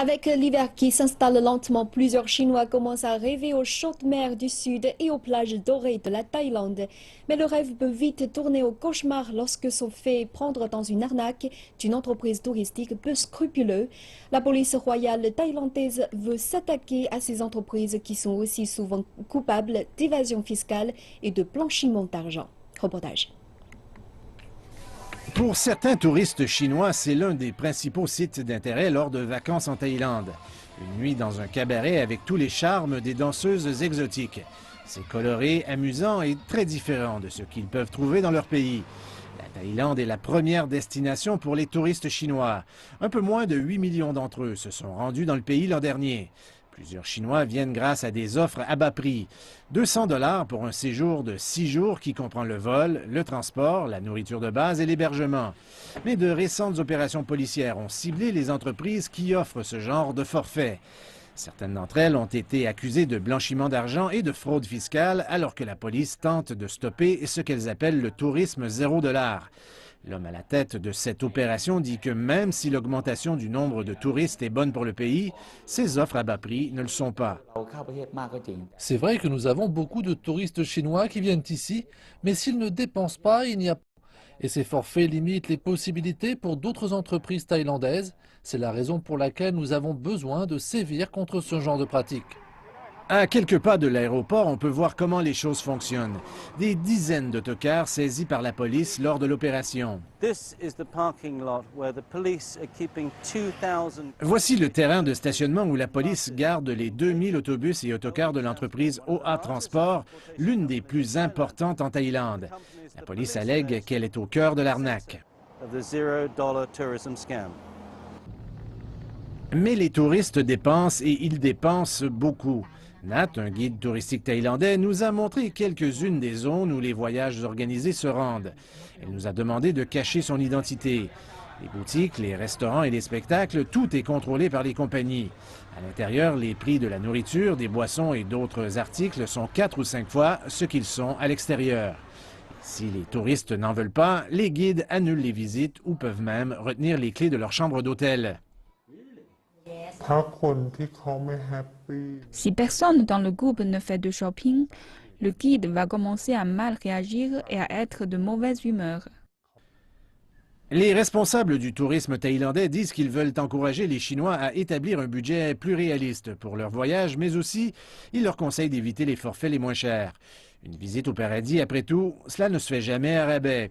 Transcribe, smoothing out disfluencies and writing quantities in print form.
Avec l'hiver qui s'installe lentement, plusieurs Chinois commencent à rêver aux chaudes mers du sud et aux plages dorées de la Thaïlande. Mais le rêve peut vite tourner au cauchemar lorsque se fait prendre dans une arnaque d'une entreprise touristique peu scrupuleuse. La police royale thaïlandaise veut s'attaquer à ces entreprises qui sont aussi souvent coupables d'évasion fiscale et de blanchiment d'argent. Reportage. Pour certains touristes chinois, c'est l'un des principaux sites d'intérêt lors de vacances en Thaïlande. Une nuit dans un cabaret avec tous les charmes des danseuses exotiques. C'est coloré, amusant et très différent de ce qu'ils peuvent trouver dans leur pays. La Thaïlande est la première destination pour les touristes chinois. Un peu moins de 8 millions d'entre eux se sont rendus dans le pays l'an dernier. Plusieurs Chinois viennent grâce à des offres à bas prix. 200 $ pour un séjour de 6 jours qui comprend le vol, le transport, la nourriture de base et l'hébergement. Mais de récentes opérations policières ont ciblé les entreprises qui offrent ce genre de forfait. Certaines d'entre elles ont été accusées de blanchiment d'argent et de fraude fiscale alors que la police tente de stopper ce qu'elles appellent le tourisme $0. L'homme à la tête de cette opération dit que même si l'augmentation du nombre de touristes est bonne pour le pays, ces offres à bas prix ne le sont pas. C'est vrai que nous avons beaucoup de touristes chinois qui viennent ici, mais s'ils ne dépensent pas, il n'y a pas. Et ces forfaits limitent les possibilités pour d'autres entreprises thaïlandaises. C'est la raison pour laquelle nous avons besoin de sévir contre ce genre de pratiques. À quelques pas de l'aéroport, on peut voir comment les choses fonctionnent. Des dizaines d'autocars saisis par la police lors de l'opération. Voici le terrain de stationnement où la police garde les 2000 autobus et autocars de l'entreprise OA Transport, l'une des plus importantes en Thaïlande. La police allègue qu'elle est au cœur de l'arnaque. Mais les touristes dépensent et ils dépensent beaucoup. Nat, un guide touristique thaïlandais, nous a montré quelques-unes des zones où les voyages organisés se rendent. Elle nous a demandé de cacher son identité. Les boutiques, les restaurants et les spectacles, tout est contrôlé par les compagnies. À l'intérieur, les prix de la nourriture, des boissons et d'autres articles sont 4 ou 5 fois ce qu'ils sont à l'extérieur. Si les touristes n'en veulent pas, les guides annulent les visites ou peuvent même retenir les clés de leur chambre d'hôtel. Si personne dans le groupe ne fait de shopping, le guide va commencer à mal réagir et à être de mauvaise humeur. Les responsables du tourisme thaïlandais disent qu'ils veulent encourager les Chinois à établir un budget plus réaliste pour leur voyage, mais aussi ils leur conseillent d'éviter les forfaits les moins chers. Une visite au paradis, après tout, cela ne se fait jamais à rabais.